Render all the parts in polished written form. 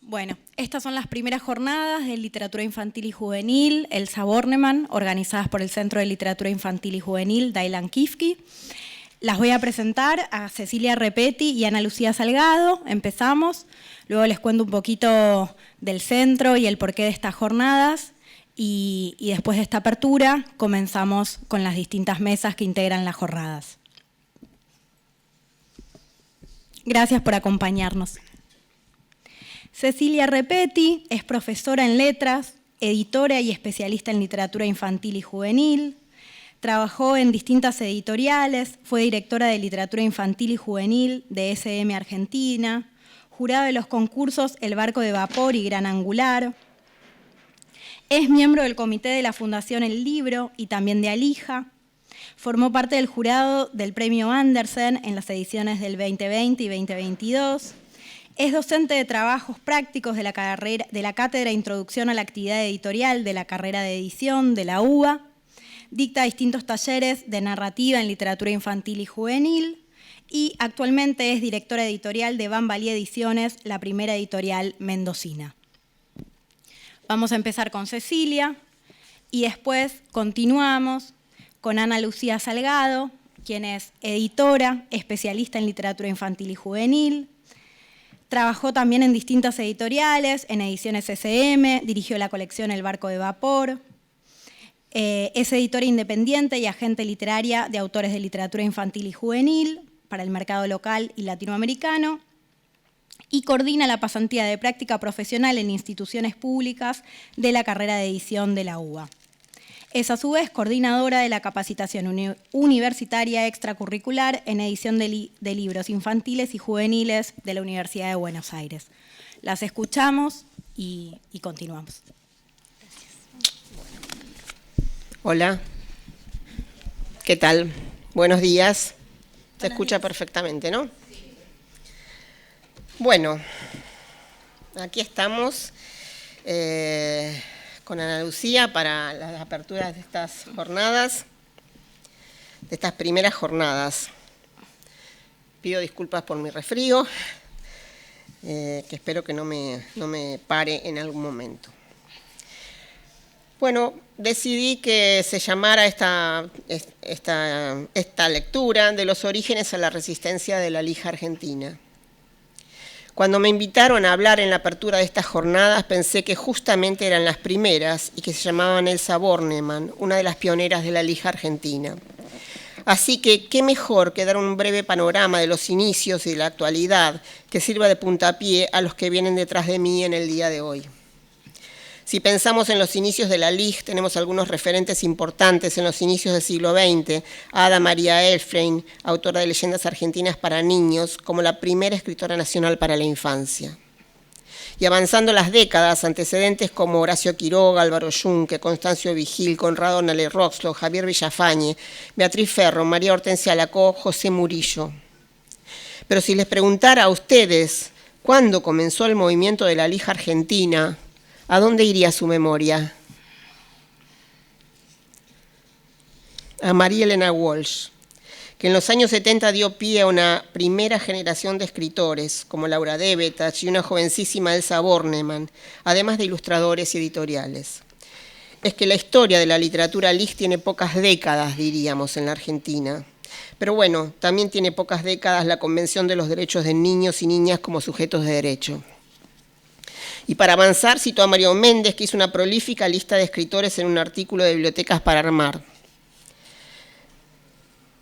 Bueno, estas son las primeras jornadas de literatura infantil y juvenil, Elsa Bornemann, organizadas por el Centro de Literatura Infantil y Juvenil, Dylan Kifke. Las voy a presentar a Cecilia Repetti y Ana Lucía Salgado. Empezamos. Luego les cuento un poquito del centro y el porqué de estas jornadas. Y después de esta apertura comenzamos con las distintas mesas que integran las jornadas. Gracias por acompañarnos. Cecilia Repetti es profesora en letras, editora y especialista en literatura infantil y juvenil. Trabajó en distintas editoriales, fue directora de literatura infantil y juvenil de SM Argentina, jurada de los concursos El Barco de Vapor y Gran Angular. Es miembro del comité de la Fundación El Libro y también de Alija. Formó parte del jurado del Premio Andersen en las ediciones del 2020 y 2022. Es docente de trabajos prácticos de la Cátedra Introducción a la Actividad Editorial de la carrera de edición de la UBA. Dicta distintos talleres de narrativa en literatura infantil y juvenil. Y actualmente es directora editorial de Bambalí Ediciones, la primera editorial mendocina. Vamos a empezar con Cecilia y después continuamos con Ana Lucía Salgado, quien es editora, especialista en literatura infantil y juvenil. Trabajó también en distintas editoriales, en Ediciones SM, dirigió la colección El Barco de Vapor. Es editora independiente y agente literaria de autores de literatura infantil y juvenil para el mercado local y latinoamericano. Y coordina la pasantía de práctica profesional en instituciones públicas de la carrera de edición de la UBA. Es a su vez coordinadora de la capacitación universitaria extracurricular en edición de libros infantiles y juveniles de la Universidad de Buenos Aires. Las escuchamos y continuamos. Hola, ¿qué tal? Buenos días. Se escucha perfectamente, ¿no? Bueno, aquí estamos con Ana Lucía para las aperturas de estas jornadas, de estas primeras jornadas. Pido disculpas por mi resfrío, que espero que no me pare en algún momento. Bueno, decidí que se llamara esta lectura de los orígenes a la resistencia de la Alija Argentina. Cuando me invitaron a hablar en la apertura de estas jornadas, pensé que justamente eran las primeras y que se llamaban Elsa Bornemann, una de las pioneras de la Alija Argentina. Así que, ¿qué mejor que dar un breve panorama de los inicios y de la actualidad que sirva de puntapié a los que vienen detrás de mí en el día de hoy? Si pensamos en los inicios de la LIG, tenemos algunos referentes importantes en los inicios del siglo XX. Ada María Elfrein, autora de Leyendas Argentinas para Niños, como la primera escritora nacional para la infancia. Y avanzando las décadas, antecedentes como Horacio Quiroga, Álvaro Yunque, Constancio Vigil, Conrado Nale Roxlo, Javier Villafañe, Beatriz Ferro, María Hortensia Lacó, José Murillo. Pero si les preguntara a ustedes cuándo comenzó el movimiento de la Alija Argentina, ¿a dónde iría su memoria? A María Elena Walsh, que en los años 70 dio pie a una primera generación de escritores, como Laura Devetach y una jovencísima Elsa Bornemann, además de ilustradores y editoriales. Es que la historia de la literatura LIG tiene pocas décadas, diríamos, en la Argentina. Pero bueno, también tiene pocas décadas la Convención de los Derechos de Niños y Niñas como sujetos de derecho. Y para avanzar, citó a Mario Méndez, que hizo una prolífica lista de escritores en un artículo de Bibliotecas para Armar.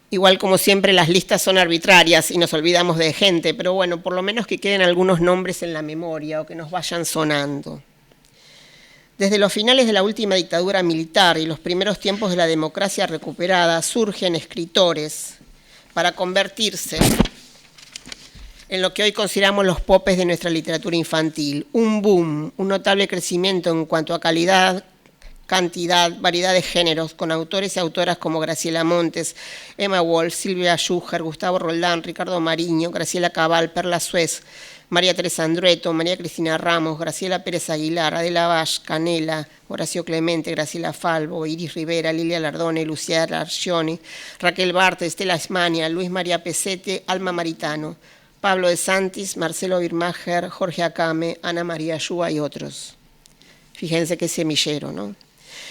Igual, como siempre, las listas son arbitrarias y nos olvidamos de gente, pero bueno, por lo menos que queden algunos nombres en la memoria o que nos vayan sonando. Desde los finales de la última dictadura militar y los primeros tiempos de la democracia recuperada, surgen escritores para convertirse en lo que hoy consideramos los popes de nuestra literatura infantil. Un boom, un notable crecimiento en cuanto a calidad, cantidad, variedad de géneros, con autores y autoras como Graciela Montes, Emma Wolf, Silvia Schuher, Gustavo Roldán, Ricardo Mariño, Graciela Cabal, Perla Suez, María Teresa Andrueto, María Cristina Ramos, Graciela Pérez Aguilar, Adela Bash, Canela, Horacio Clemente, Graciela Falvo, Iris Rivera, Lilia Lardone, Lucía Arcioni, Raquel Barte, Estela Esmania, Luis María Pesete, Alma Maritano. Pablo de Santis, Marcelo Birmacher, Jorge Acame, Ana María Ayúa y otros. Fíjense qué semillero, ¿no?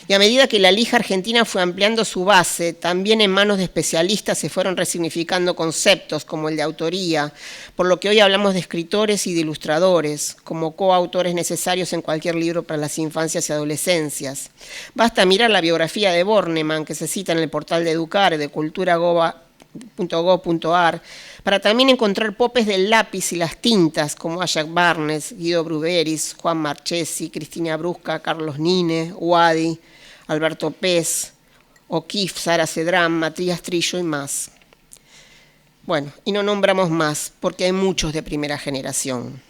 Y a medida que la lija argentina fue ampliando su base, también en manos de especialistas se fueron resignificando conceptos como el de autoría, por lo que hoy hablamos de escritores y de ilustradores, como coautores necesarios en cualquier libro para las infancias y adolescencias. Basta mirar la biografía de Bornemann, que se cita en el portal de Educare, de cultura.gov.ar, para también encontrar popes del lápiz y las tintas, como Ajax Barnes, Guido Bruberis, Juan Marchesi, Cristina Brusca, Carlos Nine, Wadi, Alberto Pez, O'Keeffe, Sara Cedrán, Matías Trillo y más. Bueno, y no nombramos más, porque hay muchos de primera generación.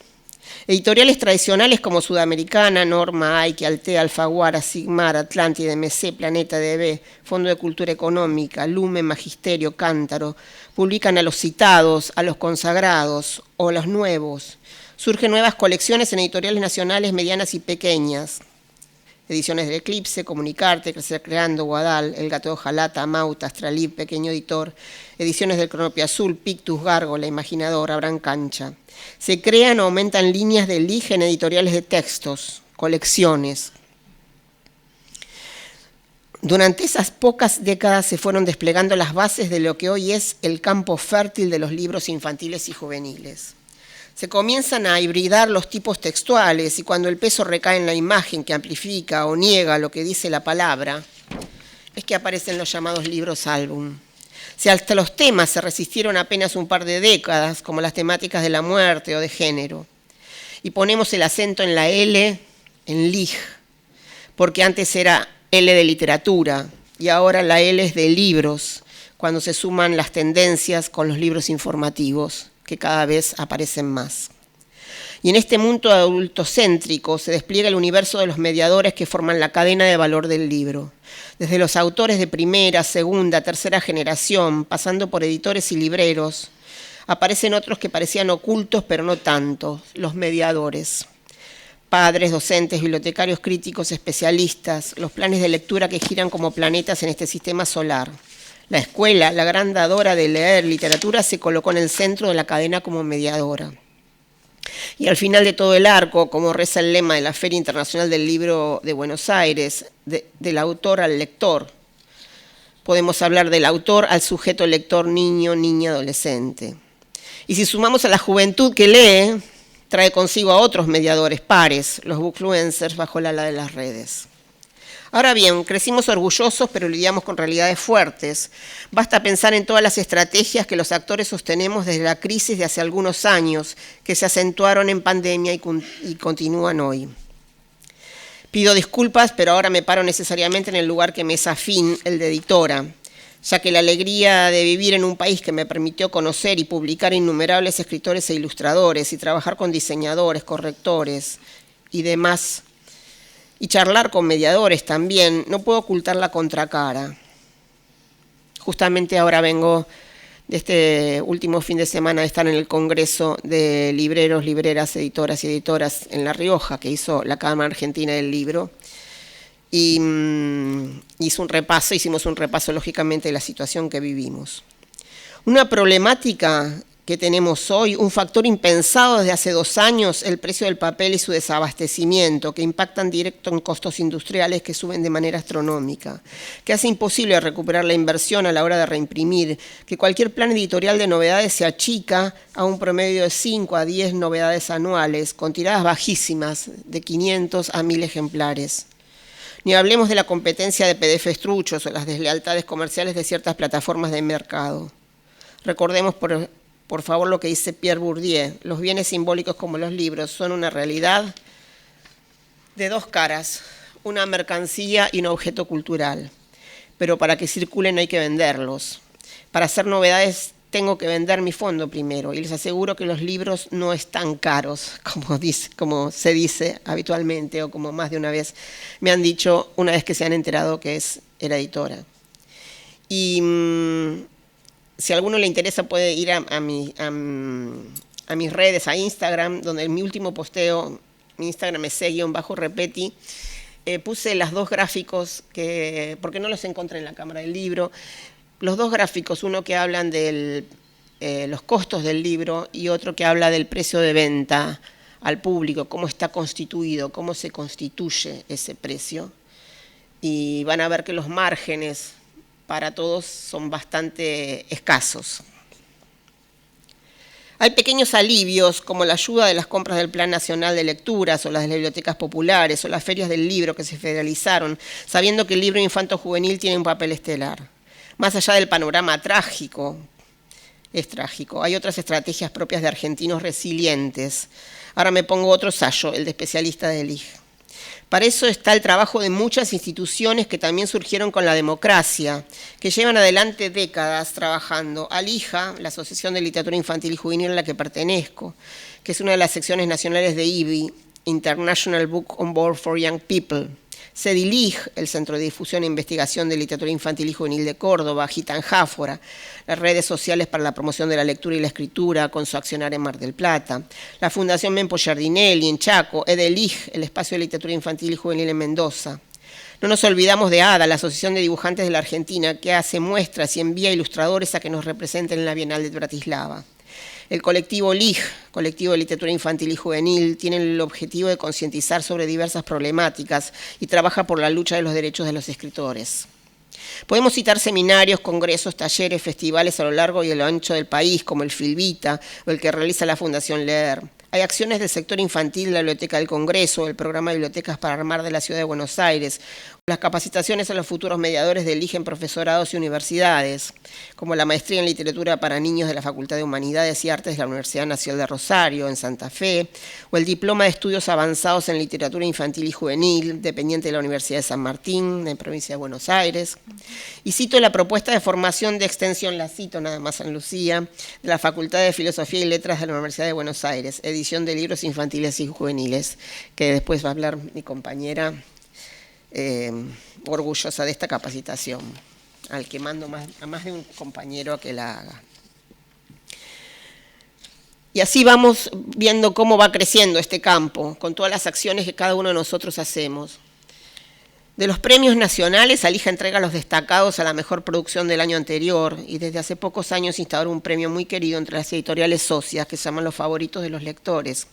Editoriales tradicionales como Sudamericana, Norma, Aike, Altea, Alfaguara, Sigmar, Atlántide, MC, Planeta DB, Fondo de Cultura Económica, Lumen, Magisterio, Cántaro, publican a los citados, a los consagrados o a los nuevos. Surgen nuevas colecciones en editoriales nacionales medianas y pequeñas. Ediciones del Eclipse, Comunicarte, Crecer Creando, Guadal, El Gato de Ojalata, Mauta, Astralib, Pequeño Editor, ediciones del Cronopio Azul, Pictus, Gárgola, Imaginador, Abraham Cancha. Se crean o aumentan líneas de LIG en editoriales de textos, colecciones. Durante esas pocas décadas se fueron desplegando las bases de lo que hoy es el campo fértil de los libros infantiles y juveniles. Se comienzan a hibridar los tipos textuales y cuando el peso recae en la imagen que amplifica o niega lo que dice la palabra, es que aparecen los llamados libros álbum. Si hasta los temas se resistieron apenas un par de décadas, como las temáticas de la muerte o de género, y ponemos el acento en la L, en LIG, porque antes era L de literatura y ahora la L es de libros, cuando se suman las tendencias con los libros informativos, que cada vez aparecen más. Y en este mundo adultocéntrico se despliega el universo de los mediadores que forman la cadena de valor del libro. Desde los autores de primera, segunda, tercera generación, pasando por editores y libreros, aparecen otros que parecían ocultos, pero no tanto, los mediadores. Padres, docentes, bibliotecarios, críticos, especialistas, los planes de lectura que giran como planetas en este sistema solar. La escuela, la gran dadora de leer literatura, se colocó en el centro de la cadena como mediadora. Y al final de todo el arco, como reza el lema de la Feria Internacional del Libro de Buenos Aires, del autor al lector, podemos hablar del autor al sujeto lector, niño, niña, adolescente. Y si sumamos a la juventud que lee, trae consigo a otros mediadores pares, los bookfluencers bajo el ala de las redes. Ahora bien, crecimos orgullosos, pero lidiamos con realidades fuertes. Basta pensar en todas las estrategias que los actores sostenemos desde la crisis de hace algunos años, que se acentuaron en pandemia y continúan hoy. Pido disculpas, pero ahora me paro necesariamente en el lugar que me es afín, el de editora, ya que la alegría de vivir en un país que me permitió conocer y publicar innumerables escritores e ilustradores y trabajar con diseñadores, correctores y demás, y charlar con mediadores también, no puedo ocultar la contracara. Justamente ahora vengo de este último fin de semana de estar en el Congreso de Libreros, Libreras, Editoras y Editoras en La Rioja, que hizo la Cámara Argentina del Libro, y hicimos un repaso lógicamente de la situación que vivimos. Una problemática que tenemos hoy, un factor impensado desde hace 2 años, el precio del papel y su desabastecimiento, que impactan directo en costos industriales que suben de manera astronómica, que hace imposible recuperar la inversión a la hora de reimprimir, que cualquier plan editorial de novedades se achica a un promedio de 5 a 10 novedades anuales, con tiradas bajísimas de 500 a 1000 ejemplares. Ni hablemos de la competencia de PDFs truchos o las deslealtades comerciales de ciertas plataformas de mercado. Recordemos por favor lo que dice Pierre Bourdieu: los bienes simbólicos como los libros son una realidad de 2 caras, una mercancía y un objeto cultural. Pero para que circulen hay que venderlos. Para hacer novedades tengo que vender mi fondo primero, y les aseguro que los libros no están caros, como se dice habitualmente, o como más de una vez me han dicho una vez que se han enterado que era editora. Y si a alguno le interesa puede ir a mis redes, a Instagram, donde en mi último posteo, mi Instagram es _repeti, puse los 2 gráficos, porque no los encontré en la cámara del libro, los 2 gráficos, uno que hablan del los costos del libro, y otro que habla del precio de venta al público, cómo está constituido, cómo se constituye ese precio. Y van a ver que los márgenes para todos son bastante escasos. Hay pequeños alivios, como la ayuda de las compras del Plan Nacional de Lecturas, o las de las bibliotecas populares, o las ferias del libro que se federalizaron, sabiendo que el libro infanto-juvenil tiene un papel estelar. Más allá del panorama trágico, es trágico, hay otras estrategias propias de argentinos resilientes. Ahora me pongo otro sayo, el de especialista del LIJ. Para eso está el trabajo de muchas instituciones que también surgieron con la democracia, que llevan adelante décadas trabajando. ALIJA, la Asociación de Literatura Infantil y Juvenil a la que pertenezco, que es una de las secciones nacionales de IBI, International Book on Board for Young People. CEDILIJ, el Centro de Difusión e Investigación de Literatura Infantil y Juvenil de Córdoba, Gitanjáfora, las redes sociales para la promoción de la lectura y la escritura con su accionar en Mar del Plata, la Fundación Mempo Giardinelli en Chaco, EDELIJ, el Espacio de Literatura Infantil y Juvenil en Mendoza. No nos olvidamos de ADA, la Asociación de Dibujantes de la Argentina, que hace muestras y envía ilustradores a que nos representen en la Bienal de Bratislava. El colectivo LIJ, Colectivo de Literatura Infantil y Juvenil, tiene el objetivo de concientizar sobre diversas problemáticas y trabaja por la lucha de los derechos de los escritores. Podemos citar seminarios, congresos, talleres, festivales a lo largo y a lo ancho del país, como el Filvita o el que realiza la Fundación Leer. Hay acciones del sector infantil de la Biblioteca del Congreso, el programa de Bibliotecas para Armar de la Ciudad de Buenos Aires, las capacitaciones a los futuros mediadores de LIJ en profesorados y universidades, como la maestría en literatura para niños de la Facultad de Humanidades y Artes de la Universidad Nacional de Rosario, en Santa Fe, o el diploma de estudios avanzados en literatura infantil y juvenil, dependiente de la Universidad de San Martín, en provincia de Buenos Aires. Y cito la propuesta de formación de extensión, la cito nada más, San Lucía, de la Facultad de Filosofía y Letras de la Universidad de Buenos Aires, edición de libros infantiles y juveniles, que después va a hablar mi compañera, orgullosa de esta capacitación, al que mando a más de un compañero a que la haga. Y así vamos viendo cómo va creciendo este campo, con todas las acciones que cada uno de nosotros hacemos. De los premios nacionales, ALIJA entrega los destacados a la mejor producción del año anterior, y desde hace pocos años instauró un premio muy querido entre las editoriales socias, que se llaman los favoritos de los lectores,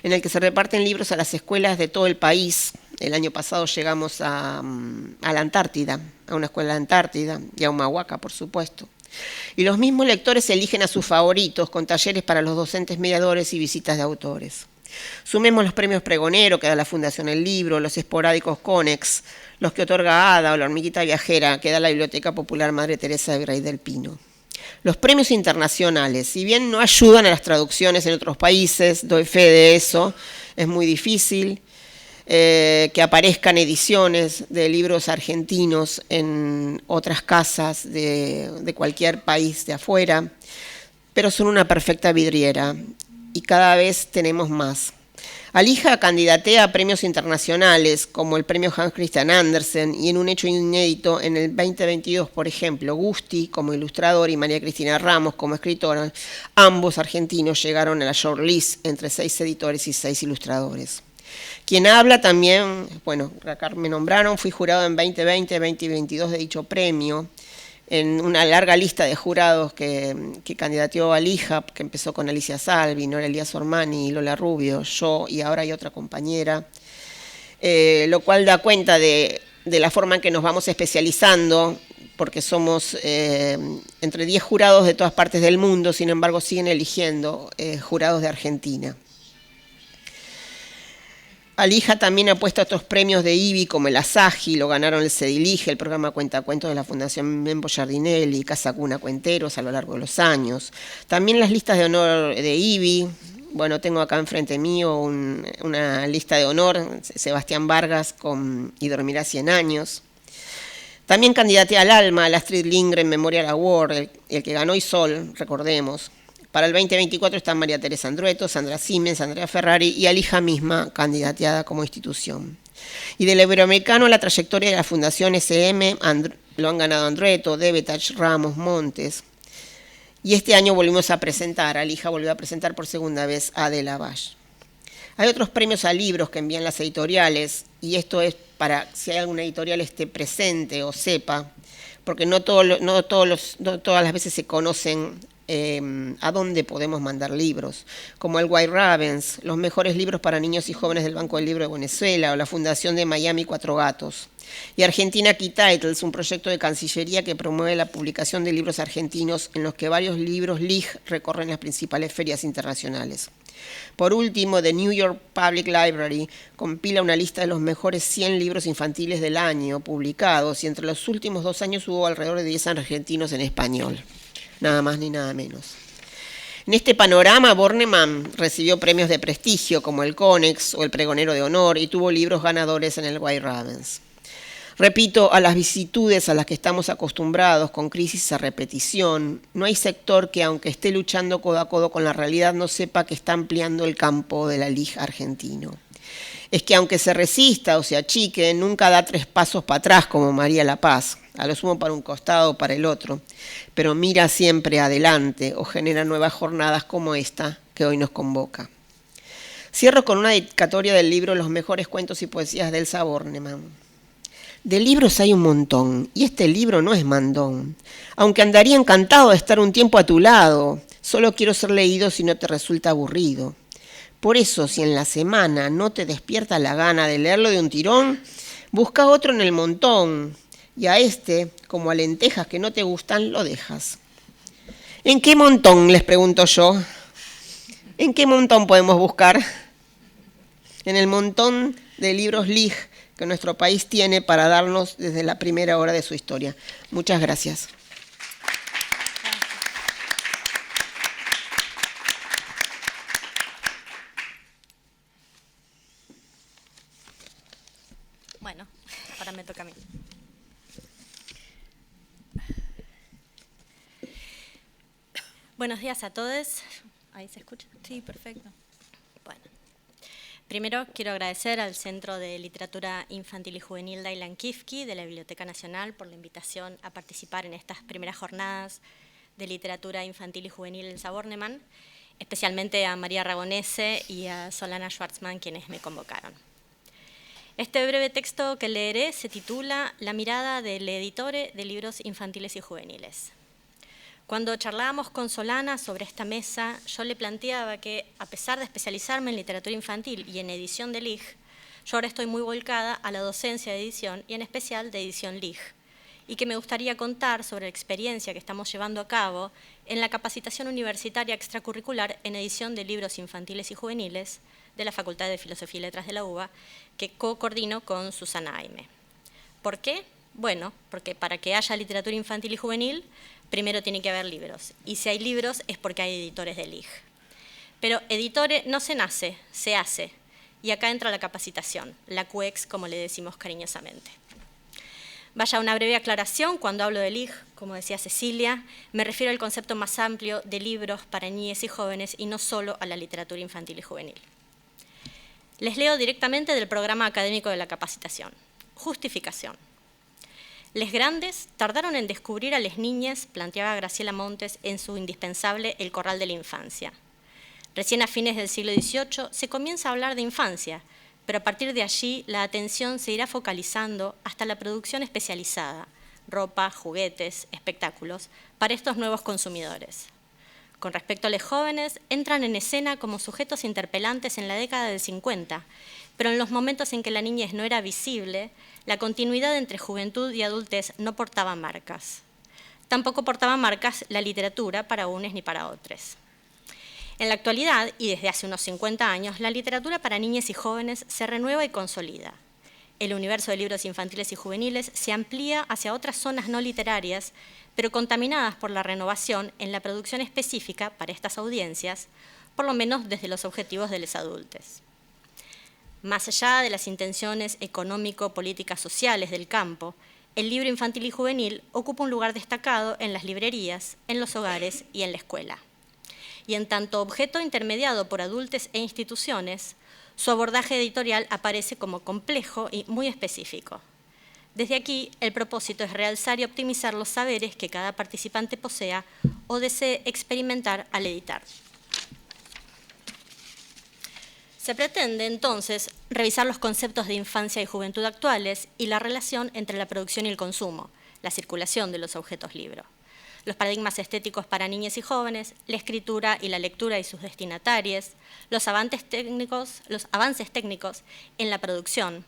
en el que se reparten libros a las escuelas de todo el país. El año pasado llegamos a la Antártida, a una escuela de Antártida, y a Humahuaca, por supuesto. Y los mismos lectores eligen a sus favoritos, con talleres para los docentes mediadores y visitas de autores. Sumemos los premios Pregonero, que da la Fundación El Libro, los esporádicos CONEX, los que otorga ADA o la Hormiguita Viajera, que da la Biblioteca Popular Madre Teresa de Virrey del Pino. Los premios internacionales, si bien no ayudan a las traducciones en otros países, doy fe de eso, es muy difícil que aparezcan ediciones de libros argentinos en otras casas de cualquier país de afuera, pero son una perfecta vidriera y cada vez tenemos más. ALIJA candidatea a premios internacionales, como el premio Hans Christian Andersen, y en un hecho inédito, en el 2022, por ejemplo, Gusti como ilustrador y María Cristina Ramos como escritora, ambos argentinos llegaron a la shortlist entre 6 editores y 6 ilustradores. Quien habla también, bueno, acá me nombraron, fui jurado en 2020, 2022 de dicho premio, en una larga lista de jurados que candidateó a ALIJA, que empezó con Alicia Salvi, Nora Elías Ormani, Lola Rubio, yo y ahora hay otra compañera, lo cual da cuenta de la forma en que nos vamos especializando, porque somos entre 10 jurados de todas partes del mundo, sin embargo siguen eligiendo jurados de Argentina. ALIJA también ha puesto otros premios de IBI como el ASAGI, lo ganaron el CEDILIJ, el programa Cuentacuentos de la Fundación Mempo Giardinelli, Casa Cuna Cuenteros a lo largo de los años. También las listas de honor de IBI, bueno, tengo acá enfrente mío una lista de honor, Sebastián Vargas y Dormirá 100 años. También candidatea al ALMA, al Astrid Lindgren Memorial Award, el que ganó Isol, recordemos. Para el 2024 están María Teresa Andrueto, Sandra Siemens, Andrea Ferrari y ALIJA misma candidateada como institución. Y del Iberoamericano, la trayectoria de la Fundación SM, lo han ganado Andrueto, Debetach, Ramos, Montes. Y este año volvimos a presentar, ALIJA volvió a presentar por segunda vez a De la Valle. Hay otros premios a libros que envían las editoriales, y esto es para si hay alguna editorial esté presente o sepa, porque no todas las veces se conocen a dónde podemos mandar libros, como el White Ravens, los mejores libros para niños y jóvenes del Banco del Libro de Venezuela, o la Fundación de Miami Cuatro Gatos. Y Argentina Key Titles, un proyecto de Cancillería que promueve la publicación de libros argentinos en los que varios libros LIG recorren las principales ferias internacionales. Por último, The New York Public Library compila una lista de los mejores 100 libros infantiles del año publicados, y entre los últimos 2 años hubo alrededor de 10 argentinos en español. Nada más ni nada menos. En este panorama, Bornemann recibió premios de prestigio como el Conex o el Pregonero de Honor y tuvo libros ganadores en el White Ravens. Repito, a las vicisitudes a las que estamos acostumbrados con crisis a repetición, no hay sector que, aunque esté luchando codo a codo con la realidad, no sepa que está ampliando el campo de la LIG argentino. Es que aunque se resista o se achique, nunca da 3 pasos para atrás como María La Paz, a lo sumo para un costado o para el otro, pero mira siempre adelante o genera nuevas jornadas como esta que hoy nos convoca. Cierro con una dedicatoria del libro Los mejores cuentos y poesías de Elsa Bornemann. De libros hay un montón, y este libro no es mandón. Aunque andaría encantado de estar un tiempo a tu lado, solo quiero ser leído si no te resulta aburrido. Por eso, si en la semana no te despierta la gana de leerlo de un tirón, busca otro en el montón, y a este, como a lentejas que no te gustan, lo dejas. ¿En qué montón?, les pregunto yo. ¿En qué montón podemos buscar? En el montón de libros LIG que nuestro país tiene para darnos desde la primera hora de su historia. Muchas gracias. Bueno, ahora me toca a mí. Buenos días a todos. ¿Ahí se escucha? Sí, perfecto. Bueno. Primero quiero agradecer al Centro de Literatura Infantil y Juvenil Dylan Kifke de la Biblioteca Nacional por la invitación a participar en estas primeras jornadas de literatura infantil y juvenil Elsa Bornemann, especialmente a María Ragonese y a Solana Schwartzman, quienes me convocaron. Este breve texto que leeré se titula La mirada del editore de libros infantiles y juveniles. Cuando charlábamos con Solana sobre esta mesa, yo le planteaba que, a pesar de especializarme en literatura infantil y en edición de LIG, yo ahora estoy muy volcada a la docencia de edición y en especial de edición LIG, y que me gustaría contar sobre la experiencia que estamos llevando a cabo en la capacitación universitaria extracurricular en edición de libros infantiles y juveniles de la Facultad de Filosofía y Letras de la UBA, que co-coordino con Susana Aime. ¿Por qué? Bueno, porque para que haya literatura infantil y juvenil, primero tiene que haber libros. Y si hay libros es porque hay editores de LIG. Pero editore no se nace, se hace. Y acá entra la capacitación, la CUEX, como le decimos cariñosamente. Vaya una breve aclaración, cuando hablo de LIG, como decía Cecilia, me refiero al concepto más amplio de libros para niñas y jóvenes y no solo a la literatura infantil y juvenil. Les leo directamente del programa académico de la capacitación. Justificación. Les grandes tardaron en descubrir a les niñas, planteaba Graciela Montes en su indispensable El corral de la infancia. Recién a fines del siglo XVIII se comienza a hablar de infancia, pero a partir de allí la atención se irá focalizando hasta la producción especializada, ropa, juguetes, espectáculos, para estos nuevos consumidores. Con respecto a los jóvenes, entran en escena como sujetos interpelantes en la década del 50, pero en los momentos en que la niñez no era visible, la continuidad entre juventud y adultez no portaba marcas. Tampoco portaba marcas la literatura para unos ni para otros. En la actualidad, y desde hace unos 50 años, la literatura para niñas y jóvenes se renueva y consolida. El universo de libros infantiles y juveniles se amplía hacia otras zonas no literarias, pero contaminadas por la renovación en la producción específica para estas audiencias, por lo menos desde los objetivos de los adultos. Más allá de las intenciones económico-políticas sociales del campo, el libro infantil y juvenil ocupa un lugar destacado en las librerías, en los hogares y en la escuela. Y en tanto objeto intermediado por adultos e instituciones, su abordaje editorial aparece como complejo y muy específico. Desde aquí, el propósito es realzar y optimizar los saberes que cada participante posea o desee experimentar al editar. Se pretende, entonces, revisar los conceptos de infancia y juventud actuales y la relación entre la producción y el consumo, la circulación de los objetos libro, los paradigmas estéticos para niñas y jóvenes, la escritura y la lectura y sus destinatarios, los avances técnicos en la producción,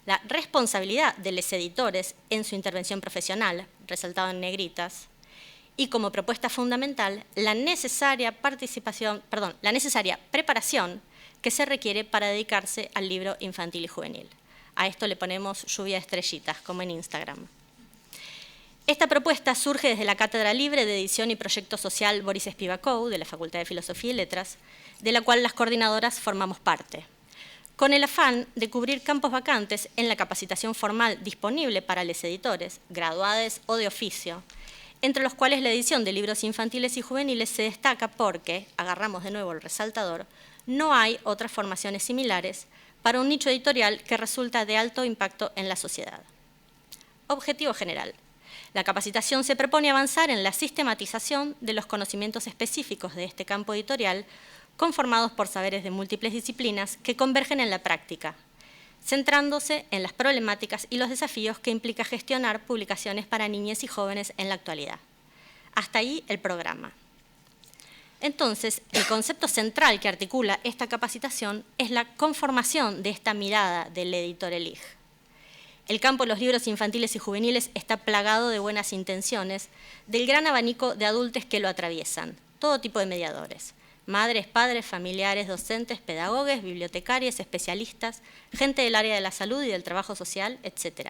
la responsabilidad de los editores en su intervención profesional, resaltado en negritas, y como propuesta fundamental, la necesaria preparación que se requiere para dedicarse al libro infantil y juvenil. A esto le ponemos lluvia de estrellitas, como en Instagram. Esta propuesta surge desde la Cátedra Libre de Edición y Proyecto Social Boris Spivakov, de la Facultad de Filosofía y Letras, de la cual las coordinadoras formamos parte, con el afán de cubrir campos vacantes en la capacitación formal disponible para los editores, graduados o de oficio, entre los cuales la edición de libros infantiles y juveniles se destaca porque, agarramos de nuevo el resaltador, no hay otras formaciones similares para un nicho editorial que resulta de alto impacto en la sociedad. Objetivo general. La capacitación se propone avanzar en la sistematización de los conocimientos específicos de este campo editorial, conformados por saberes de múltiples disciplinas que convergen en la práctica, centrándose en las problemáticas y los desafíos que implica gestionar publicaciones para niñas y jóvenes en la actualidad. Hasta ahí el programa. Entonces, el concepto central que articula esta capacitación es la conformación de esta mirada del editor ELIG. El campo de los libros infantiles y juveniles está plagado de buenas intenciones, del gran abanico de adultos que lo atraviesan, todo tipo de mediadores. Madres, padres, familiares, docentes, pedagogos, bibliotecarios, especialistas, gente del área de la salud y del trabajo social, etc.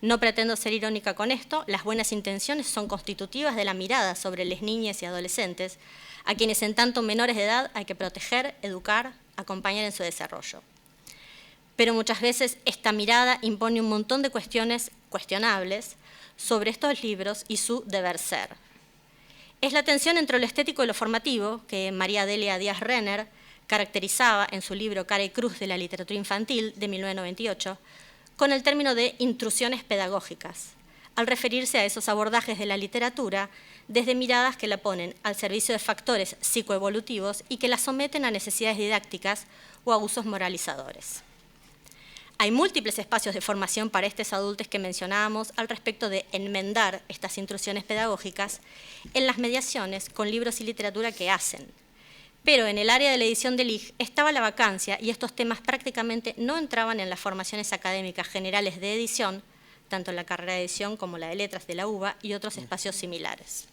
No pretendo ser irónica con esto, las buenas intenciones son constitutivas de la mirada sobre las niñas y adolescentes, a quienes en tanto menores de edad hay que proteger, educar, acompañar en su desarrollo. Pero muchas veces esta mirada impone un montón de cuestiones cuestionables sobre estos libros y su deber ser. Es la tensión entre lo estético y lo formativo que María Delia Díaz Renner caracterizaba en su libro Cara y Cruz de la literatura infantil de 1998 con el término de intrusiones pedagógicas, al referirse a esos abordajes de la literatura desde miradas que la ponen al servicio de factores psicoevolutivos y que la someten a necesidades didácticas o a usos moralizadores. Hay múltiples espacios de formación para estos adultos que mencionábamos al respecto de enmendar estas intrusiones pedagógicas en las mediaciones con libros y literatura que hacen. Pero en el área de la edición del IG estaba la vacancia y estos temas prácticamente no entraban en las formaciones académicas generales de edición, tanto en la carrera de edición como la de letras de la UBA y otros espacios similares.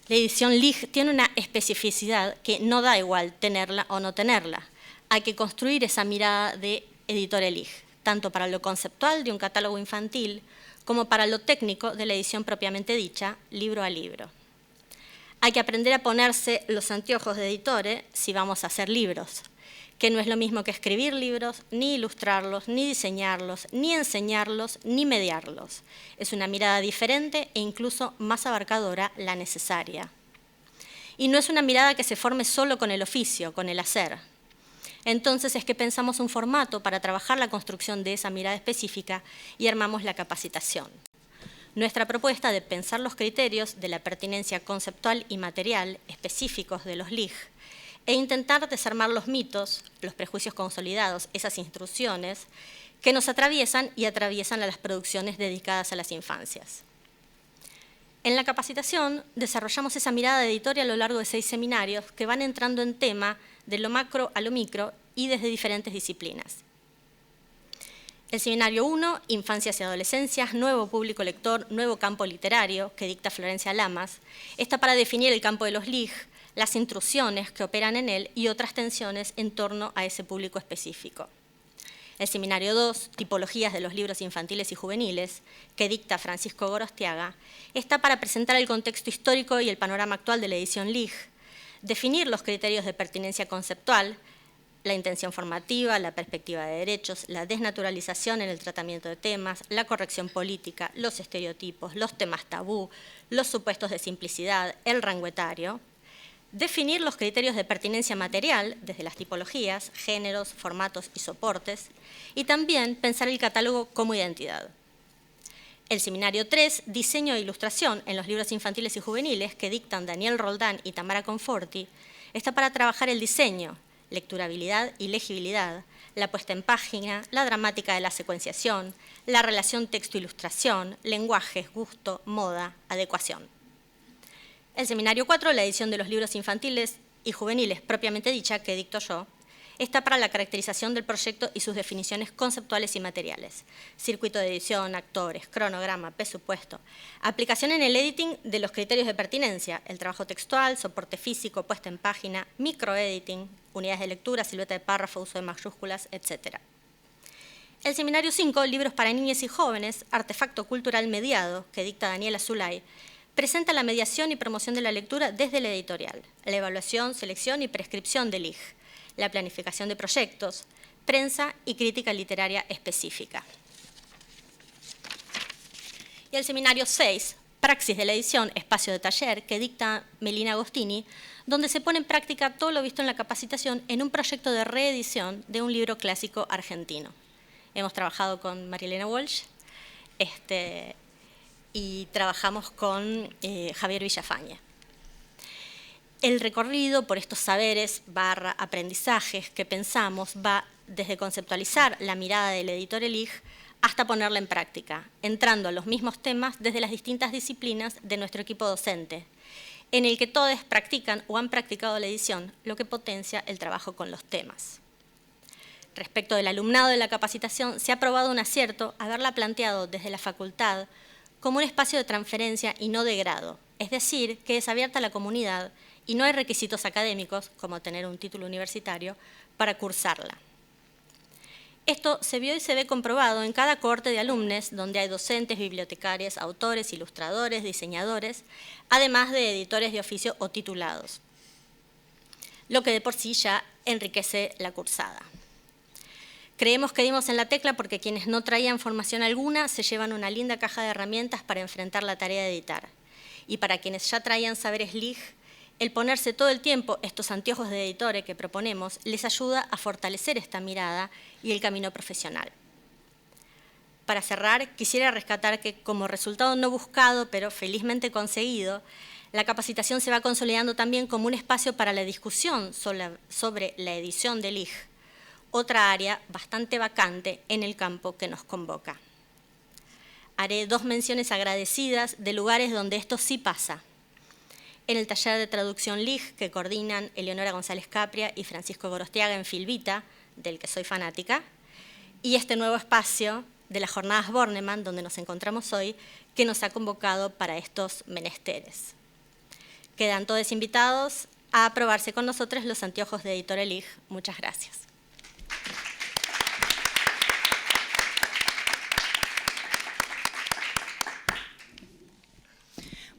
La edición LIG tiene una especificidad que no da igual tenerla o no tenerla. Hay que construir esa mirada de editor ELIG, tanto para lo conceptual de un catálogo infantil como para lo técnico de la edición propiamente dicha, libro a libro. Hay que aprender a ponerse los anteojos de editores si vamos a hacer libros, que no es lo mismo que escribir libros, ni ilustrarlos, ni diseñarlos, ni enseñarlos, ni mediarlos. Es una mirada diferente e incluso más abarcadora la necesaria. Y no es una mirada que se forme solo con el oficio, con el hacer. Entonces es que pensamos un formato para trabajar la construcción de esa mirada específica y armamos la capacitación. Nuestra propuesta de pensar los criterios de la pertinencia conceptual y material específicos de los LIG e intentar desarmar los mitos, los prejuicios consolidados, esas intrusiones que nos atraviesan y atraviesan a las producciones dedicadas a las infancias. En la capacitación desarrollamos esa mirada de editorial a lo largo de 6 seminarios que van entrando en tema de lo macro a lo micro y desde diferentes disciplinas. El seminario 1, Infancias y Adolescencias, Nuevo Público Lector, Nuevo Campo Literario, que dicta Florencia Lamas, está para definir el campo de los LIG, las intrusiones que operan en él y otras tensiones en torno a ese público específico. El seminario 2, Tipologías de los libros infantiles y juveniles, que dicta Francisco Gorostiaga, está para presentar el contexto histórico y el panorama actual de la edición LIG, definir los criterios de pertinencia conceptual, la intención formativa, la perspectiva de derechos, la desnaturalización en el tratamiento de temas, la corrección política, los estereotipos, los temas tabú, los supuestos de simplicidad, el rango etario, definir los criterios de pertinencia material, desde las tipologías, géneros, formatos y soportes, y también pensar el catálogo como identidad. El seminario 3, Diseño e Ilustración en los libros infantiles y juveniles, que dictan Daniel Roldán y Tamara Conforti, está para trabajar el diseño, lecturabilidad y legibilidad, la puesta en página, la dramática de la secuenciación, la relación texto-ilustración, lenguajes, gusto, moda, adecuación. El seminario 4, la edición de los libros infantiles y juveniles propiamente dicha, que dicto yo, está para la caracterización del proyecto y sus definiciones conceptuales y materiales. Circuito de edición, actores, cronograma, presupuesto. Aplicación en el editing de los criterios de pertinencia, el trabajo textual, soporte físico, puesta en página, microediting, unidades de lectura, silueta de párrafo, uso de mayúsculas, etc. El seminario 5, libros para niñas y jóvenes, artefacto cultural mediado, que dicta Daniela Zulay, presenta la mediación y promoción de la lectura desde la editorial, la evaluación, selección y prescripción del IG, la planificación de proyectos, prensa y crítica literaria específica. Y el seminario 6, Praxis de la edición, espacio de taller, que dicta Melina Agostini, donde se pone en práctica todo lo visto en la capacitación en un proyecto de reedición de un libro clásico argentino. Hemos trabajado con Marilena Walsh y trabajamos con Javier Villafañe. El recorrido por estos saberes / aprendizajes que pensamos va desde conceptualizar la mirada del editor Elig hasta ponerla en práctica, entrando a los mismos temas desde las distintas disciplinas de nuestro equipo docente, en el que todos practican o han practicado la edición, lo que potencia el trabajo con los temas. Respecto del alumnado de la capacitación, se ha probado un acierto haberla planteado desde la facultad como un espacio de transferencia y no de grado, es decir, que es abierta a la comunidad y no hay requisitos académicos, como tener un título universitario, para cursarla. Esto se vio y se ve comprobado en cada cohorte de alumnos, donde hay docentes, bibliotecarios, autores, ilustradores, diseñadores, además de editores de oficio o titulados, lo que de por sí ya enriquece la cursada. Creemos que dimos en la tecla porque quienes no traían formación alguna se llevan una linda caja de herramientas para enfrentar la tarea de editar. Y para quienes ya traían saberes LIG, el ponerse todo el tiempo estos anteojos de editores que proponemos les ayuda a fortalecer esta mirada y el camino profesional. Para cerrar, quisiera rescatar que como resultado no buscado, pero felizmente conseguido, la capacitación se va consolidando también como un espacio para la discusión sobre la edición del LIG, otra área bastante vacante en el campo que nos convoca. Haré 2 menciones agradecidas de lugares donde esto sí pasa. En el taller de traducción LIG que coordinan Eleonora González Capria y Francisco Gorostiaga en Filvita, del que soy fanática, y este nuevo espacio de las jornadas Bornemann, donde nos encontramos hoy, que nos ha convocado para estos menesteres. Quedan todos invitados a aprobarse con nosotros los anteojos de Editora LIG. Muchas gracias.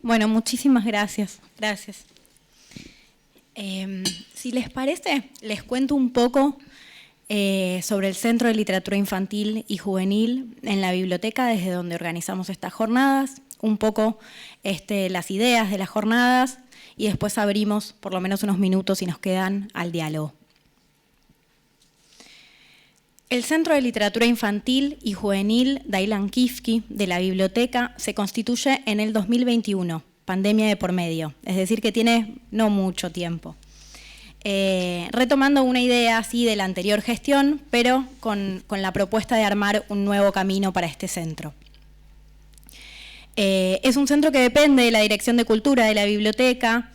Bueno, muchísimas gracias. Gracias. Si les parece, les cuento un poco sobre el Centro de Literatura Infantil y Juvenil en la biblioteca, desde donde organizamos estas jornadas, un poco las ideas de las jornadas y después abrimos por lo menos unos minutos, si nos quedan, al diálogo. El Centro de Literatura Infantil y Juvenil Dailan Kifki de la biblioteca se constituye en el 2021, pandemia de por medio, es decir, que tiene no mucho tiempo. Retomando una idea así de la anterior gestión, pero con la propuesta de armar un nuevo camino para este centro. Es un centro que depende de la Dirección de Cultura de la biblioteca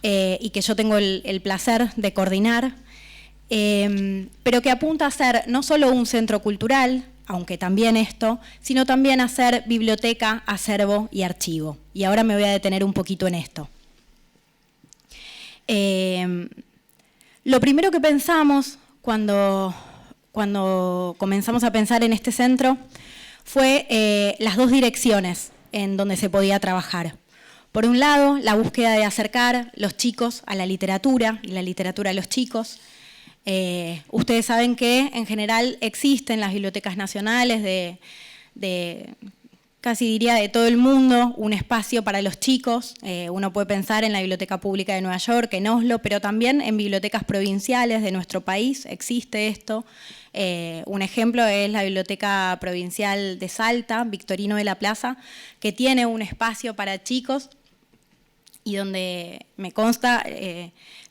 y que yo tengo el placer de coordinar, pero que apunta a ser no solo un centro cultural, aunque también esto, sino también a ser biblioteca, acervo y archivo. Y ahora me voy a detener un poquito en esto. Lo primero que pensamos cuando comenzamos a pensar en este centro fue las 2 direcciones en donde se podía trabajar. Por un lado, la búsqueda de acercar los chicos a la literatura y la literatura a los chicos. Ustedes saben que en general existen las bibliotecas nacionales de casi diría de todo el mundo, un espacio para los chicos. Uno puede pensar en la Biblioteca Pública de Nueva York, en Oslo, pero también en bibliotecas provinciales de nuestro país existe esto. Un ejemplo es la Biblioteca Provincial de Salta, Victorino de la Plaza, que tiene un espacio para chicos y donde me consta,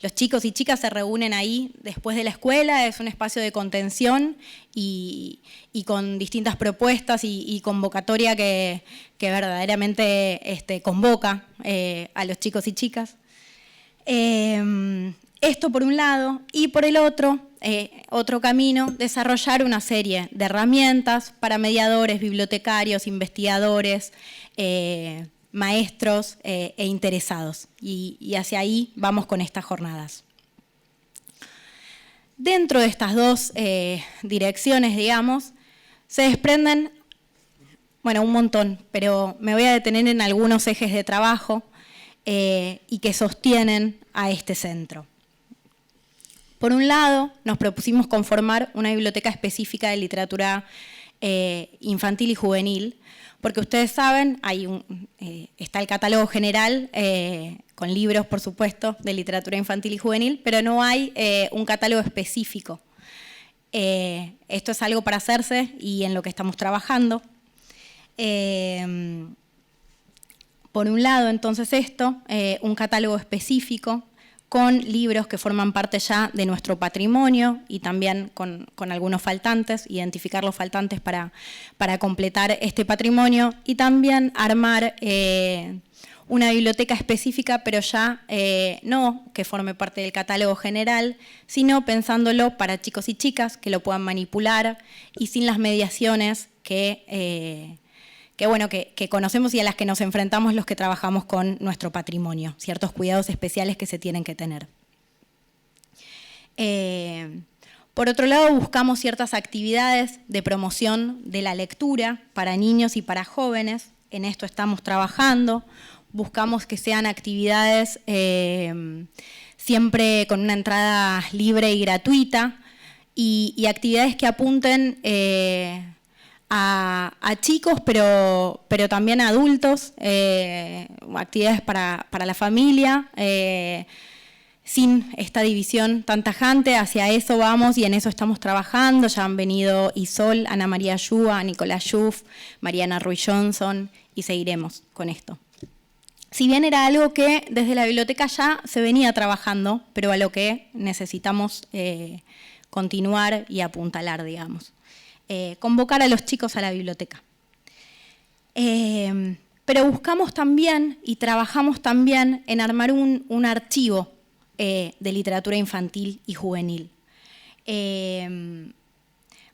los chicos y chicas se reúnen ahí después de la escuela, es un espacio de contención y con distintas propuestas y convocatoria que verdaderamente convoca a los chicos y chicas. Esto por un lado, y por el otro camino, desarrollar una serie de herramientas para mediadores, bibliotecarios, investigadores, maestros e interesados. Y hacia ahí vamos con estas jornadas. Dentro de estas dos direcciones, digamos, se desprenden, bueno, un montón, pero me voy a detener en algunos ejes de trabajo y que sostienen a este centro. Por un lado, nos propusimos conformar una biblioteca específica de literatura infantil y juvenil, porque ustedes saben, está el catálogo general con libros, por supuesto, de literatura infantil y juvenil, pero no hay un catálogo específico. Esto es algo para hacerse y en lo que estamos trabajando. Por un lado, entonces un catálogo específico con libros que forman parte ya de nuestro patrimonio y también con algunos faltantes, identificar los faltantes para completar este patrimonio y también armar una biblioteca específica, pero ya no que forme parte del catálogo general, sino pensándolo para chicos y chicas que lo puedan manipular y sin las mediaciones que conocemos y a las que nos enfrentamos los que trabajamos con nuestro patrimonio, ciertos cuidados especiales que se tienen que tener. Por otro lado, buscamos ciertas actividades de promoción de la lectura para niños y para jóvenes, en esto estamos trabajando, buscamos que sean actividades siempre con una entrada libre y gratuita y actividades que apunten a chicos, pero también a adultos, actividades para la familia, sin esta división tan tajante. Hacia eso vamos y en eso estamos trabajando. Ya han venido Isol, Ana María Yúa, Nicolás Yuf, Mariana Ruiz Johnson y seguiremos con esto. Si bien era algo que desde la biblioteca ya se venía trabajando, pero a lo que necesitamos continuar y apuntalar, digamos. Convocar a los chicos a la biblioteca. Pero buscamos también y trabajamos también en armar un archivo de literatura infantil y juvenil.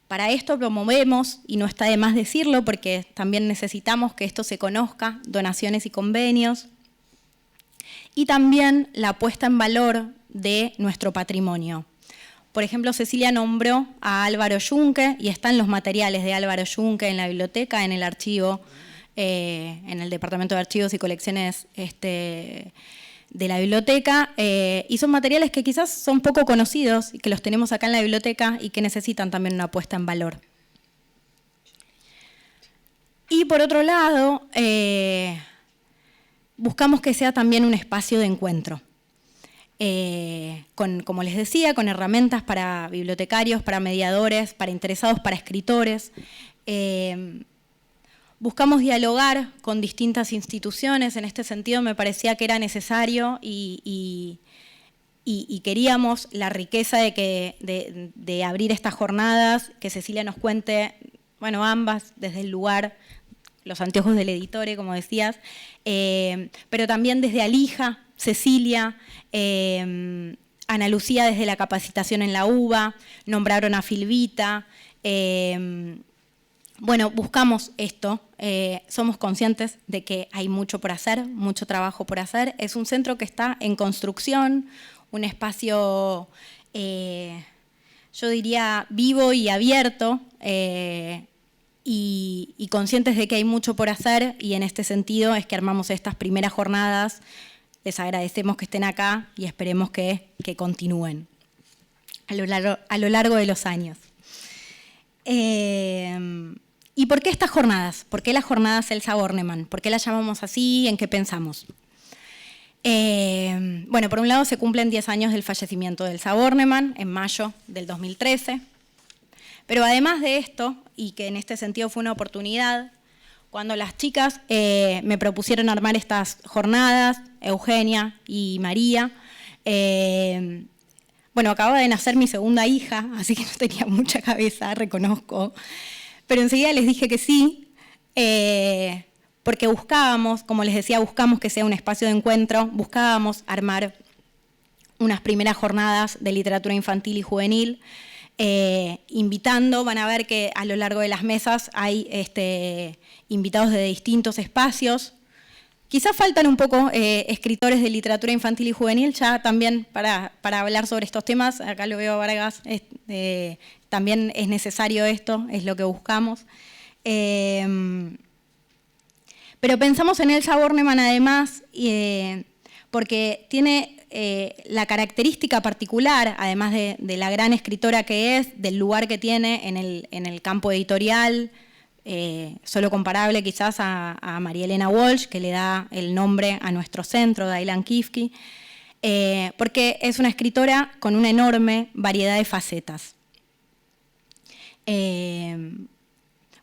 Para esto promovemos, y no está de más decirlo porque también necesitamos que esto se conozca, donaciones y convenios, y también la puesta en valor de nuestro patrimonio. Por ejemplo, Cecilia nombró a Álvaro Yunque y están los materiales de Álvaro Yunque en la biblioteca, en el archivo, en el Departamento de Archivos y Colecciones de la biblioteca, y son materiales que quizás son poco conocidos y que los tenemos acá en la biblioteca y que necesitan también una puesta en valor. Y por otro lado, buscamos que sea también un espacio de encuentro. Como les decía, con herramientas para bibliotecarios, para mediadores, para interesados, para escritores. Buscamos dialogar con distintas instituciones, en este sentido me parecía que era necesario y queríamos la riqueza de abrir estas jornadas, que Cecilia nos cuente, bueno, ambas desde el lugar, los anteojos del editore, como decías, pero también desde Alija, Cecilia, Ana Lucía desde la capacitación en la UBA, nombraron a Filvita. Bueno, buscamos esto, somos conscientes de que hay mucho por hacer, mucho trabajo por hacer. Es un centro que está en construcción, un espacio, yo diría, vivo y abierto, y conscientes de que hay mucho por hacer, y en este sentido es que armamos estas primeras jornadas. Les agradecemos que estén acá y esperemos que continúen a lo largo de los años. ¿Y por qué estas jornadas? ¿Por qué las jornadas Elsa Bornemann? ¿Por qué las llamamos así? ¿En qué pensamos? Bueno, por un lado se cumplen 10 años del fallecimiento de Elsa Bornemann, en mayo del 2013. Pero además de esto, y que en este sentido fue una oportunidad, cuando las chicas me propusieron armar estas jornadas, Eugenia y María, bueno, acababa de nacer mi segunda hija, así que no tenía mucha cabeza, reconozco, pero enseguida les dije que sí, porque buscábamos, como les decía, buscamos que sea un espacio de encuentro, buscábamos armar unas primeras jornadas de literatura infantil y juvenil, invitando, van a ver que a lo largo de las mesas hay invitados de distintos espacios. Quizás faltan un poco escritores de literatura infantil y juvenil, ya también para hablar sobre estos temas, acá lo veo a Vargas, también es necesario esto, es lo que buscamos. Pero pensamos en Elsa Bornemann además, porque tiene la característica particular, además de la gran escritora que es, del lugar que tiene en el campo editorial, solo comparable quizás a María Elena Walsh, que le da el nombre a nuestro centro, Daylan Kifke, porque es una escritora con una enorme variedad de facetas.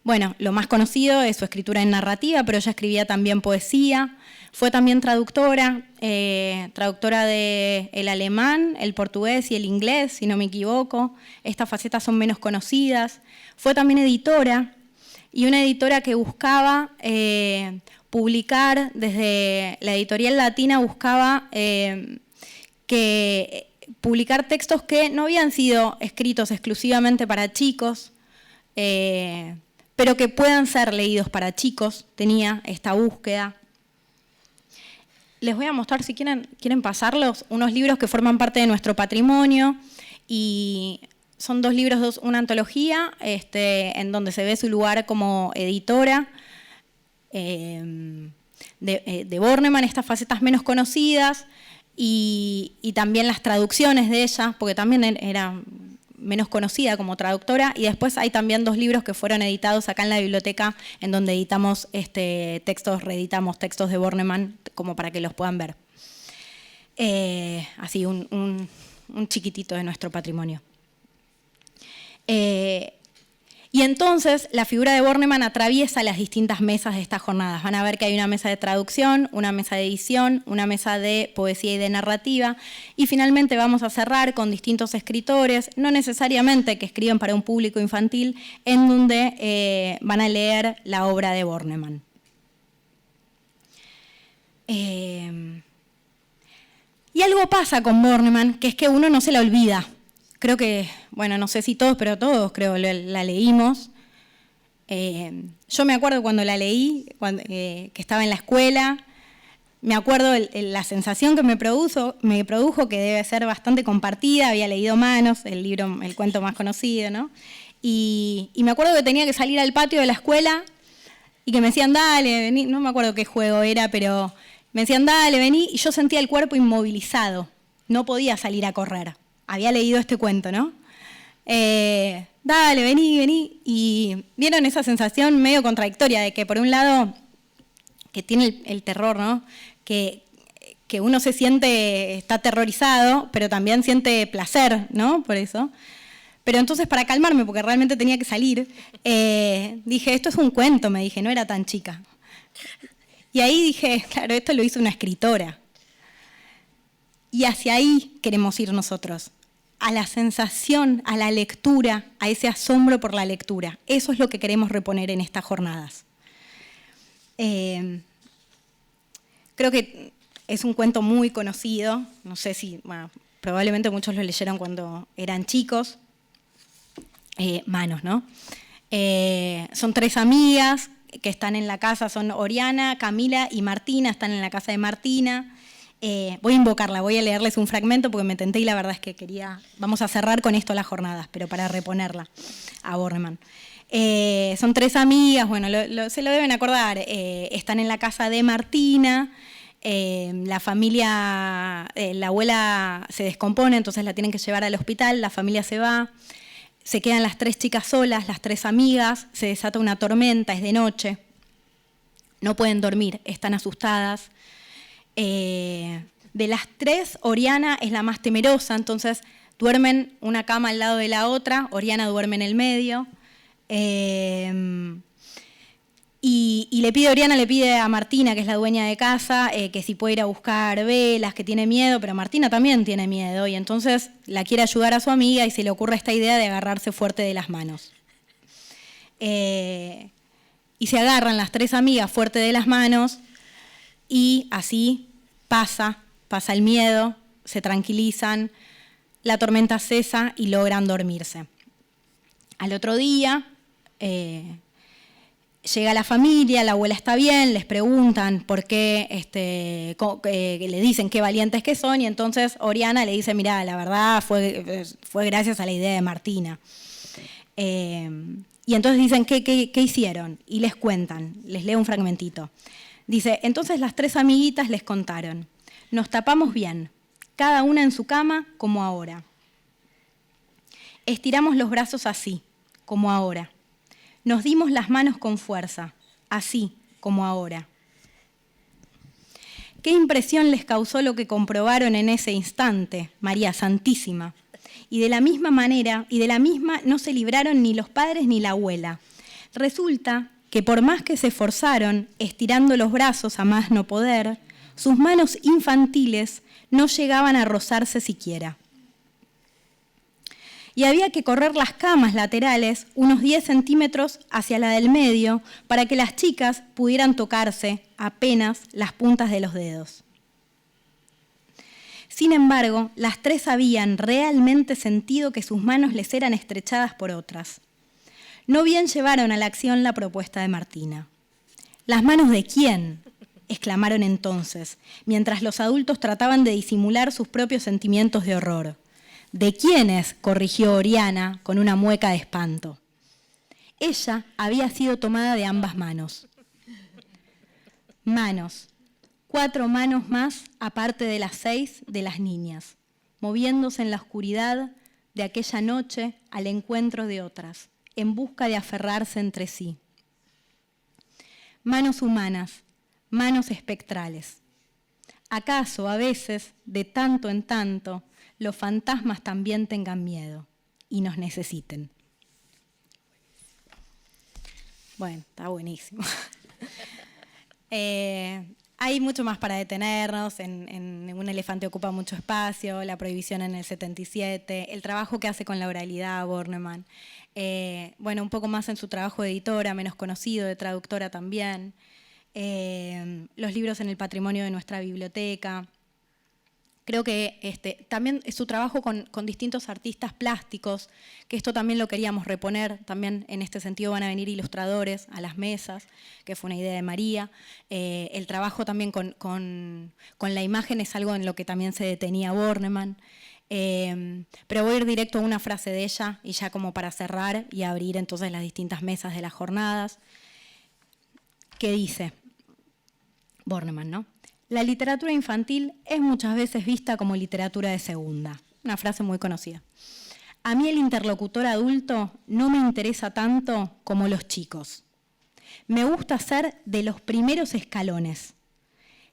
Bueno, lo más conocido es su escritura en narrativa, pero ella escribía también poesía. Fue también traductora del alemán, el portugués y el inglés, si no me equivoco. Estas facetas son menos conocidas. Fue también editora, y una editora que buscaba publicar, desde la editorial latina buscaba publicar textos que no habían sido escritos exclusivamente para chicos, pero que puedan ser leídos para chicos, tenía esta búsqueda. Les voy a mostrar, si quieren pasarlos, unos libros que forman parte de nuestro patrimonio, y son dos libros, una antología, en donde se ve su lugar como editora de Bornemann, estas facetas menos conocidas, y también las traducciones de ella, porque también era menos conocida como traductora, y después hay también dos libros que fueron editados acá en la biblioteca, en donde editamos reeditamos textos de Bornemann, como para que los puedan ver. Así, un chiquitito de nuestro patrimonio. Y entonces la figura de Bornemann atraviesa las distintas mesas de estas jornadas. Van a ver que hay una mesa de traducción, una mesa de edición, una mesa de poesía y de narrativa, y finalmente vamos a cerrar con distintos escritores, no necesariamente que escriben para un público infantil, en donde van a leer la obra de Bornemann. Y algo pasa con Bornemann, que es que uno no se la olvida. Creo que, bueno, no sé si todos, pero todos creo la leímos. Yo me acuerdo cuando la leí, que estaba en la escuela, me acuerdo la sensación que me produjo, que debe ser bastante compartida. Había leído Manos, el libro, el cuento más conocido, ¿no? Y me acuerdo que tenía que salir al patio de la escuela y que me decían, dale, vení, no me acuerdo qué juego era, pero me decían, dale, vení, y yo sentía el cuerpo inmovilizado, no podía salir a correr. Había leído este cuento, ¿no? Dale, vení. Y vieron esa sensación medio contradictoria de que, por un lado, que tiene el terror, ¿no? Que uno se siente, está aterrorizado, pero también siente placer, ¿no? Por eso. Pero entonces, para calmarme, porque realmente tenía que salir, dije, esto es un cuento, me dije, no era tan chica. Y ahí dije, claro, esto lo hizo una escritora. Y hacia ahí queremos ir nosotros, a la sensación, a la lectura, a ese asombro por la lectura. Eso es lo que queremos reponer en estas jornadas. Creo que es un cuento muy conocido, no sé si, bueno, probablemente muchos lo leyeron cuando eran chicos. Manos, ¿no? Son tres amigas que están en la casa, son Oriana, Camila y Martina, están en la casa de Martina. Voy a invocarla, voy a leerles un fragmento porque me tenté y la verdad es que vamos a cerrar con esto las jornadas, pero para reponerla a Bornemann. Son tres amigas, bueno, se lo deben acordar, están en la casa de Martina, la familia, la abuela se descompone, entonces la tienen que llevar al hospital, la familia se va, se quedan las tres chicas solas, las tres amigas, se desata una tormenta, es de noche, no pueden dormir, están asustadas. De las tres, Oriana es la más temerosa, entonces duermen una cama al lado de la otra, Oriana duerme en el medio. Y Oriana le pide a Martina, que es la dueña de casa, que si puede ir a buscar velas, que tiene miedo, pero Martina también tiene miedo, y entonces la quiere ayudar a su amiga y se le ocurre esta idea de agarrarse fuerte de las manos. Y se agarran las 3 amigas fuerte de las manos, y así pasa el miedo, se tranquilizan, la tormenta cesa y logran dormirse. Al otro día llega la familia, la abuela está bien, les preguntan por qué, le dicen qué valientes que son, y entonces Oriana le dice, mirá, la verdad fue gracias a la idea de Martina. Y entonces dicen, ¿qué hicieron? Y les cuentan, les leo un fragmentito. Dice, entonces las 3 amiguitas les contaron, nos tapamos bien, cada una en su cama como ahora. Estiramos los brazos así, como ahora. Nos dimos las manos con fuerza, así como ahora. ¿Qué impresión les causó lo que comprobaron en ese instante, María Santísima? Y de la misma manera, no se libraron ni los padres ni la abuela. Resulta que por más que se esforzaron, estirando los brazos a más no poder, sus manos infantiles no llegaban a rozarse siquiera. Y había que correr las camas laterales unos 10 centímetros hacia la del medio para que las chicas pudieran tocarse apenas las puntas de los dedos. Sin embargo, las 3 habían realmente sentido que sus manos les eran estrechadas por otras. No bien llevaron a la acción la propuesta de Martina. ¿Las manos de quién?, exclamaron entonces, mientras los adultos trataban de disimular sus propios sentimientos de horror. ¿De quiénes?, corrigió Oriana con una mueca de espanto. Ella había sido tomada de ambas manos. Manos, 4 manos más aparte de las 6 de las niñas, moviéndose en la oscuridad de aquella noche al encuentro de otras, en busca de aferrarse entre sí. Manos humanas, manos espectrales. ¿Acaso a veces, de tanto en tanto, los fantasmas también tengan miedo y nos necesiten? Bueno, está buenísimo. Hay mucho más para detenernos, en Un elefante ocupa mucho espacio, La prohibición en el 77, el trabajo que hace con la oralidad Bornemann, un poco más en su trabajo de editora, menos conocido, de traductora también, los libros en el patrimonio de nuestra biblioteca. Creo que también es su trabajo con distintos artistas plásticos, que esto también lo queríamos reponer, también en este sentido van a venir ilustradores a las mesas, que fue una idea de María. El trabajo también con la imagen es algo en lo que también se detenía Bornemann. Pero voy a ir directo a una frase de ella, y ya como para cerrar y abrir entonces las distintas mesas de las jornadas, que dice Bornemann, ¿no? La literatura infantil es muchas veces vista como literatura de segunda. Una frase muy conocida. A mí el interlocutor adulto no me interesa tanto como los chicos. Me gusta ser de los primeros escalones.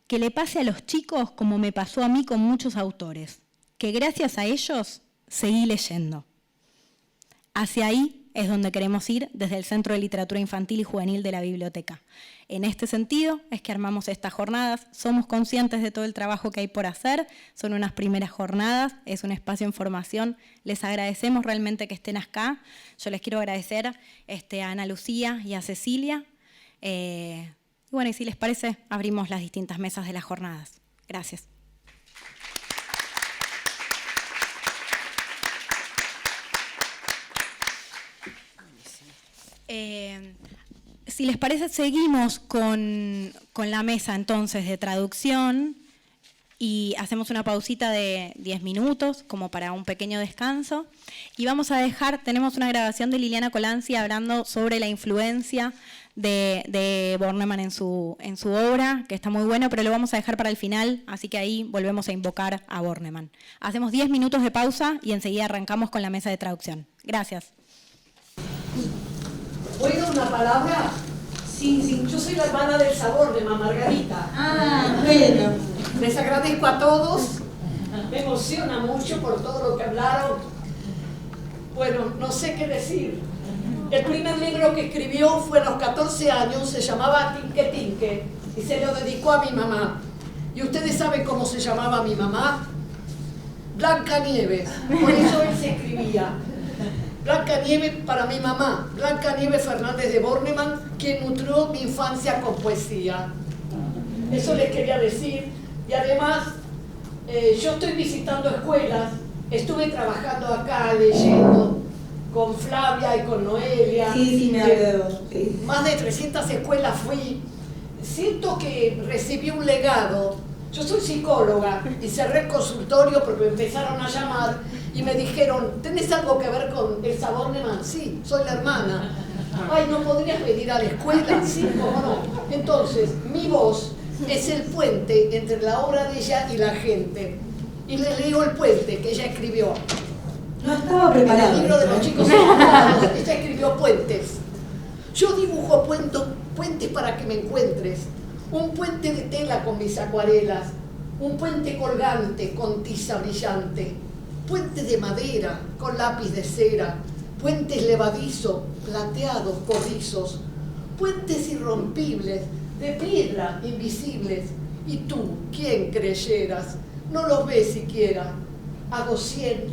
Que le pase a los chicos como me pasó a mí con muchos autores, que gracias a ellos seguí leyendo. Hacia ahí es donde queremos ir desde el Centro de Literatura Infantil y Juvenil de la Biblioteca. En este sentido es que armamos estas jornadas, somos conscientes de todo el trabajo que hay por hacer, son unas primeras jornadas, es un espacio en formación, les agradecemos realmente que estén acá, yo les quiero agradecer a Ana Lucía y a Cecilia, y si les parece, abrimos las distintas mesas de las jornadas. Gracias. Si les parece, seguimos con la mesa entonces de traducción y hacemos una pausita de 10 minutos como para un pequeño descanso. Y vamos a tenemos una grabación de Liliana Colanzi hablando sobre la influencia de Bornemann en su obra, que está muy bueno, pero lo vamos a dejar para el final, así que ahí volvemos a invocar a Bornemann. Hacemos 10 minutos de pausa y enseguida arrancamos con la mesa de traducción. Gracias. ¿Oído una palabra? Sí, yo soy la hermana del sabor de Mamá Margarita. Bueno. Les agradezco a todos, me emociona mucho por todo lo que hablaron. Bueno, no sé qué decir. El primer libro que escribió fue a los 14 años, se llamaba Tinque Tinque, y se lo dedicó a mi mamá. ¿Y ustedes saben cómo se llamaba mi mamá? Blanca Nieves, por eso él se escribía. Blanca Nieves para mi mamá, Blanca Nieves Fernández de Bornemann, quien nutrió mi infancia con poesía. Eso les quería decir. Y además, yo estoy visitando escuelas, estuve trabajando acá, leyendo, con Flavia y con Noelia. Sí, me hablé de vos. Sí. Más de 300 escuelas fui. Siento que recibí un legado. Yo soy psicóloga y cerré el consultorio porque me empezaron a llamar y me dijeron, ¿tenés algo que ver con Elsa Bornemann? Sí, soy la hermana. Ay, ¿no podrías venir a la escuela? Sí, cómo no. Entonces, mi voz es el puente entre la obra de ella y la gente. Y le leo el puente que ella escribió. No estaba preparado. En el libro de los chicos enamorados, ella escribió puentes. Yo dibujo puentes para que me encuentres. Un puente de tela con mis acuarelas. Un puente colgante con tiza brillante. Puentes de madera con lápiz de cera. Puentes levadizo, plateados, corrizos. Puentes irrompibles, de piedra, invisibles. Y tú, ¿quién creyeras? No los ves siquiera. Hago 100,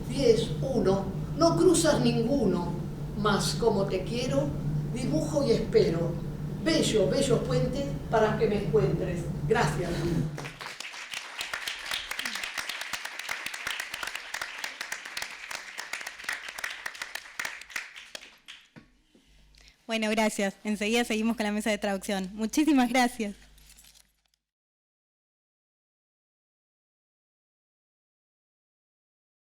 10, 1, no cruzas ninguno. Mas como te quiero, dibujo y espero. Bellos puentes para que me encuentres. Gracias. Bueno, gracias. Enseguida seguimos con la mesa de traducción. Muchísimas gracias.